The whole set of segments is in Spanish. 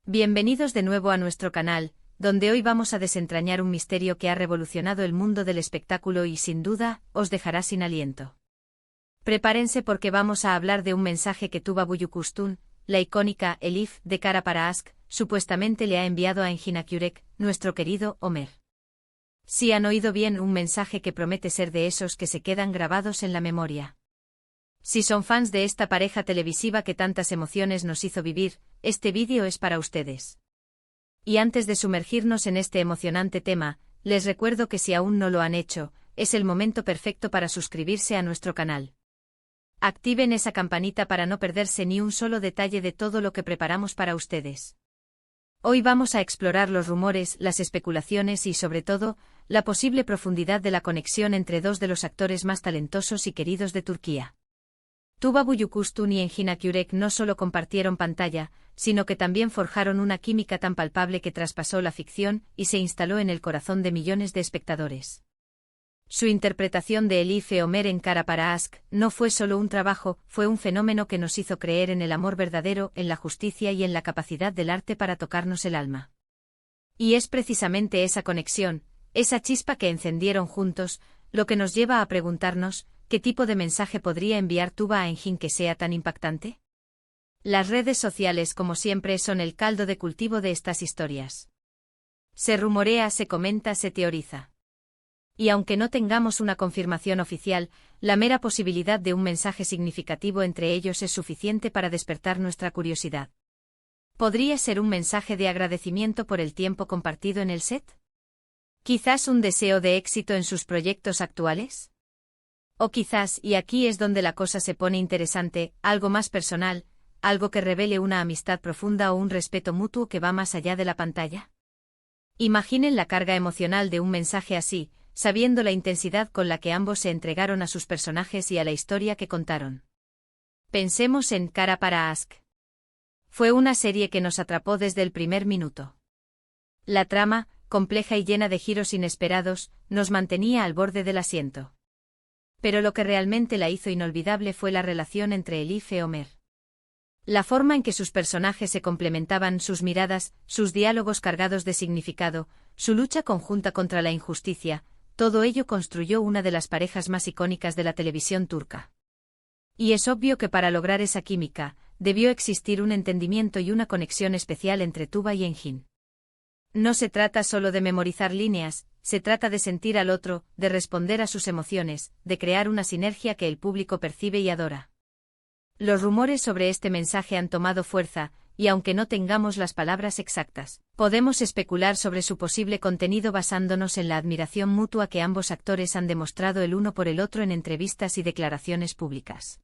Bienvenidos de nuevo a nuestro canal, donde hoy vamos a desentrañar un misterio que ha revolucionado el mundo del espectáculo y sin duda, os dejará sin aliento. Prepárense porque vamos a hablar de un mensaje que Tuba Büyüküstün, la icónica Elif de Kara para Aşk, supuestamente le ha enviado a Engin Akyürek, nuestro querido Ömer. Si han oído bien, un mensaje que promete ser de esos que se quedan grabados en la memoria. Si son fans de esta pareja televisiva que tantas emociones nos hizo vivir, este vídeo es para ustedes. Y antes de sumergirnos en este emocionante tema, les recuerdo que si aún no lo han hecho, es el momento perfecto para suscribirse a nuestro canal. Activen esa campanita para no perderse ni un solo detalle de todo lo que preparamos para ustedes. Hoy vamos a explorar los rumores, las especulaciones y sobre todo, la posible profundidad de la conexión entre dos de los actores más talentosos y queridos de Turquía. Tuba Büyüküstün y Engin Akyürek no solo compartieron pantalla, sino que también forjaron una química tan palpable que traspasó la ficción y se instaló en el corazón de millones de espectadores. Su interpretación de Elif e Ömer en Kara para Aşk no fue solo un trabajo, fue un fenómeno que nos hizo creer en el amor verdadero, en la justicia y en la capacidad del arte para tocarnos el alma. Y es precisamente esa conexión, esa chispa que encendieron juntos, lo que nos lleva a preguntarnos, ¿qué tipo de mensaje podría enviar Tuba a Engin que sea tan impactante? Las redes sociales, como siempre, son el caldo de cultivo de estas historias. Se rumorea, se comenta, se teoriza. Y aunque no tengamos una confirmación oficial, la mera posibilidad de un mensaje significativo entre ellos es suficiente para despertar nuestra curiosidad. ¿Podría ser un mensaje de agradecimiento por el tiempo compartido en el set? ¿Quizás un deseo de éxito en sus proyectos actuales? O quizás, y aquí es donde la cosa se pone interesante, algo más personal, algo que revele una amistad profunda o un respeto mutuo que va más allá de la pantalla. Imaginen la carga emocional de un mensaje así, sabiendo la intensidad con la que ambos se entregaron a sus personajes y a la historia que contaron. Pensemos en Kara para Aşk. Fue una serie que nos atrapó desde el primer minuto. La trama, compleja y llena de giros inesperados, nos mantenía al borde del asiento. Pero lo que realmente la hizo inolvidable fue la relación entre Elif e Ömer. La forma en que sus personajes se complementaban, sus miradas, sus diálogos cargados de significado, su lucha conjunta contra la injusticia, todo ello construyó una de las parejas más icónicas de la televisión turca. Y es obvio que para lograr esa química, debió existir un entendimiento y una conexión especial entre Tuba y Engin. No se trata solo de memorizar líneas, se trata de sentir al otro, de responder a sus emociones, de crear una sinergia que el público percibe y adora. Los rumores sobre este mensaje han tomado fuerza, y aunque no tengamos las palabras exactas, podemos especular sobre su posible contenido basándonos en la admiración mutua que ambos actores han demostrado el uno por el otro en entrevistas y declaraciones públicas.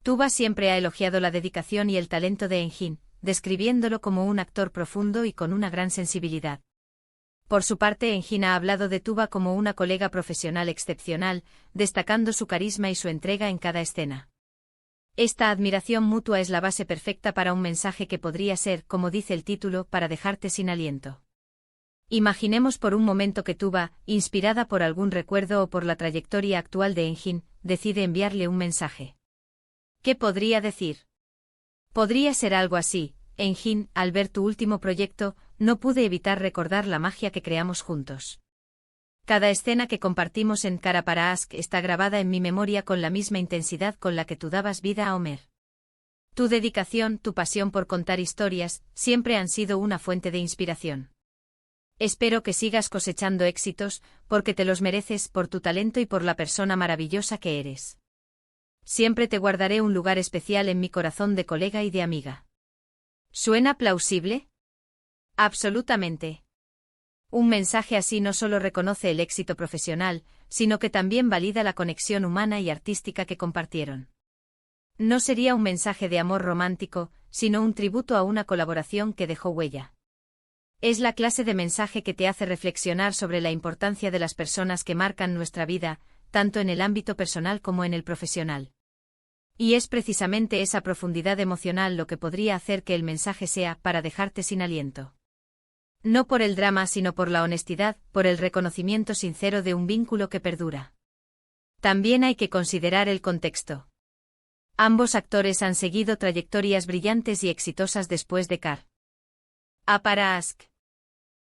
Tuba siempre ha elogiado la dedicación y el talento de Engin, describiéndolo como un actor profundo y con una gran sensibilidad. Por su parte, Engin ha hablado de Tuba como una colega profesional excepcional, destacando su carisma y su entrega en cada escena. Esta admiración mutua es la base perfecta para un mensaje que podría ser, como dice el título, para dejarte sin aliento. Imaginemos por un momento que Tuba, inspirada por algún recuerdo o por la trayectoria actual de Engin, decide enviarle un mensaje. ¿Qué podría decir? Podría ser algo así: Engin, al ver tu último proyecto, no pude evitar recordar la magia que creamos juntos. Cada escena que compartimos en Kara para Aşk está grabada en mi memoria con la misma intensidad con la que tú dabas vida a Ömer. Tu dedicación, tu pasión por contar historias, siempre han sido una fuente de inspiración. Espero que sigas cosechando éxitos, porque te los mereces por tu talento y por la persona maravillosa que eres. Siempre te guardaré un lugar especial en mi corazón de colega y de amiga. ¿Suena plausible? Absolutamente. Un mensaje así no solo reconoce el éxito profesional, sino que también valida la conexión humana y artística que compartieron. No sería un mensaje de amor romántico, sino un tributo a una colaboración que dejó huella. Es la clase de mensaje que te hace reflexionar sobre la importancia de las personas que marcan nuestra vida, tanto en el ámbito personal como en el profesional. Y es precisamente esa profundidad emocional lo que podría hacer que el mensaje sea para dejarte sin aliento. No por el drama sino por la honestidad, por el reconocimiento sincero de un vínculo que perdura. También hay que considerar el contexto. Ambos actores han seguido trayectorias brillantes y exitosas después de Kara Para Ask.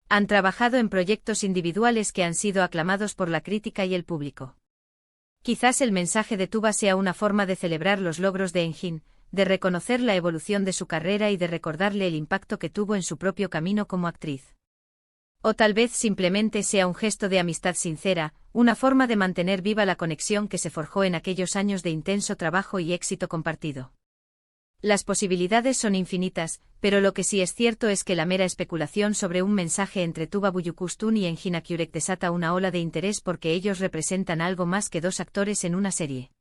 Han trabajado en proyectos individuales que han sido aclamados por la crítica y el público. Quizás el mensaje de Tuba sea una forma de celebrar los logros de Engin, de reconocer la evolución de su carrera y de recordarle el impacto que tuvo en su propio camino como actriz. O tal vez simplemente sea un gesto de amistad sincera, una forma de mantener viva la conexión que se forjó en aquellos años de intenso trabajo y éxito compartido. Las posibilidades son infinitas, pero lo que sí es cierto es que la mera especulación sobre un mensaje entre Tuba Büyüküstün y Engin Akyürek desata una ola de interés porque ellos representan algo más que dos actores en una serie.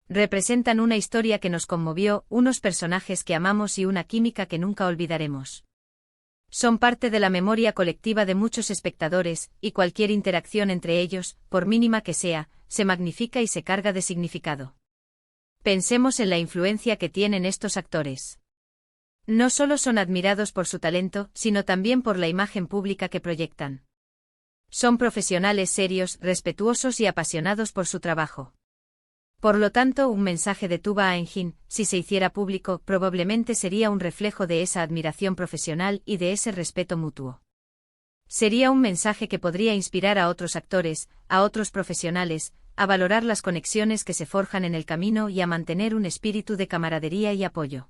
Representan una historia que nos conmovió, unos personajes que amamos y una química que nunca olvidaremos. Son parte de la memoria colectiva de muchos espectadores, y cualquier interacción entre ellos, por mínima que sea, se magnifica y se carga de significado. Pensemos en la influencia que tienen estos actores. No solo son admirados por su talento, sino también por la imagen pública que proyectan. Son profesionales serios, respetuosos y apasionados por su trabajo. Por lo tanto, un mensaje de Tuba a Engin, si se hiciera público, probablemente sería un reflejo de esa admiración profesional y de ese respeto mutuo. Sería un mensaje que podría inspirar a otros actores, a otros profesionales, a valorar las conexiones que se forjan en el camino y a mantener un espíritu de camaradería y apoyo.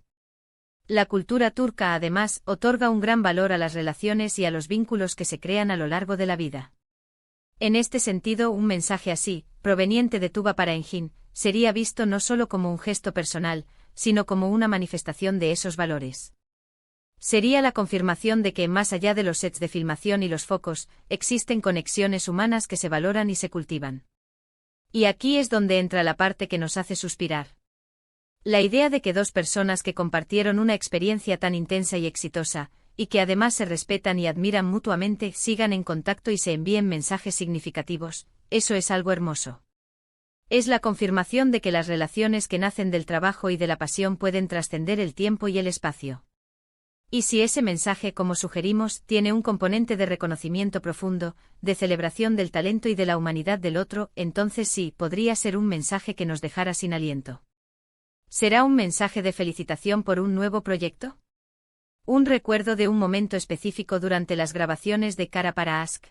La cultura turca además otorga un gran valor a las relaciones y a los vínculos que se crean a lo largo de la vida. En este sentido, un mensaje así, proveniente de Tuba para Engin, sería visto no solo como un gesto personal, sino como una manifestación de esos valores. Sería la confirmación de que, más allá de los sets de filmación y los focos, existen conexiones humanas que se valoran y se cultivan. Y aquí es donde entra la parte que nos hace suspirar. La idea de que dos personas que compartieron una experiencia tan intensa y exitosa, y que además se respetan y admiran mutuamente, sigan en contacto y se envíen mensajes significativos, eso es algo hermoso. Es la confirmación de que las relaciones que nacen del trabajo y de la pasión pueden trascender el tiempo y el espacio. Y si ese mensaje, como sugerimos, tiene un componente de reconocimiento profundo, de celebración del talento y de la humanidad del otro, entonces sí, podría ser un mensaje que nos dejara sin aliento. ¿Será un mensaje de felicitación por un nuevo proyecto? ¿Un recuerdo de un momento específico durante las grabaciones de Kara para Ask?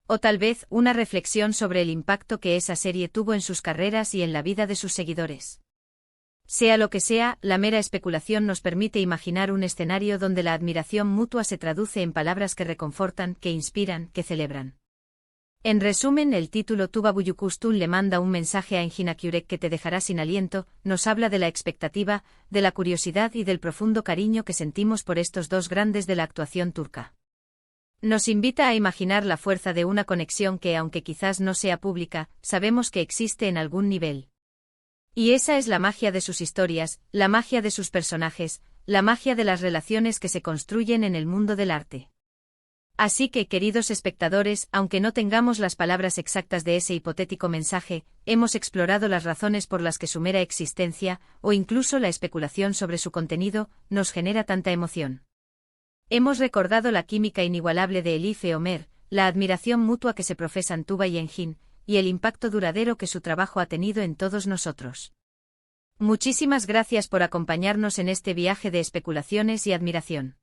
O tal vez una reflexión sobre el impacto que esa serie tuvo en sus carreras y en la vida de sus seguidores. Sea lo que sea, la mera especulación nos permite imaginar un escenario donde la admiración mutua se traduce en palabras que reconfortan, que inspiran, que celebran. En resumen, el título Tuba Büyüküstün le manda un mensaje a Engin Akyürek que te dejará sin aliento, nos habla de la expectativa, de la curiosidad y del profundo cariño que sentimos por estos dos grandes de la actuación turca. Nos invita a imaginar la fuerza de una conexión que, aunque quizás no sea pública, sabemos que existe en algún nivel. Y esa es la magia de sus historias, la magia de sus personajes, la magia de las relaciones que se construyen en el mundo del arte. Así que, queridos espectadores, aunque no tengamos las palabras exactas de ese hipotético mensaje, hemos explorado las razones por las que su mera existencia, o incluso la especulación sobre su contenido, nos genera tanta emoción. Hemos recordado la química inigualable de Elif e Ömer, la admiración mutua que se profesan Tuba y Engin, y el impacto duradero que su trabajo ha tenido en todos nosotros. Muchísimas gracias por acompañarnos en este viaje de especulaciones y admiración.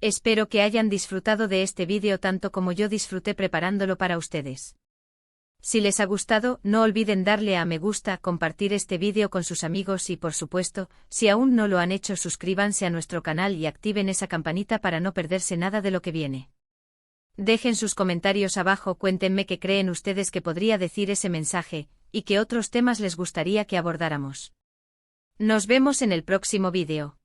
Espero que hayan disfrutado de este vídeo tanto como yo disfruté preparándolo para ustedes. Si les ha gustado, no olviden darle a me gusta, compartir este vídeo con sus amigos y, por supuesto, si aún no lo han hecho, suscríbanse a nuestro canal y activen esa campanita para no perderse nada de lo que viene. Dejen sus comentarios abajo, cuéntenme qué creen ustedes que podría decir ese mensaje, y qué otros temas les gustaría que abordáramos. Nos vemos en el próximo vídeo.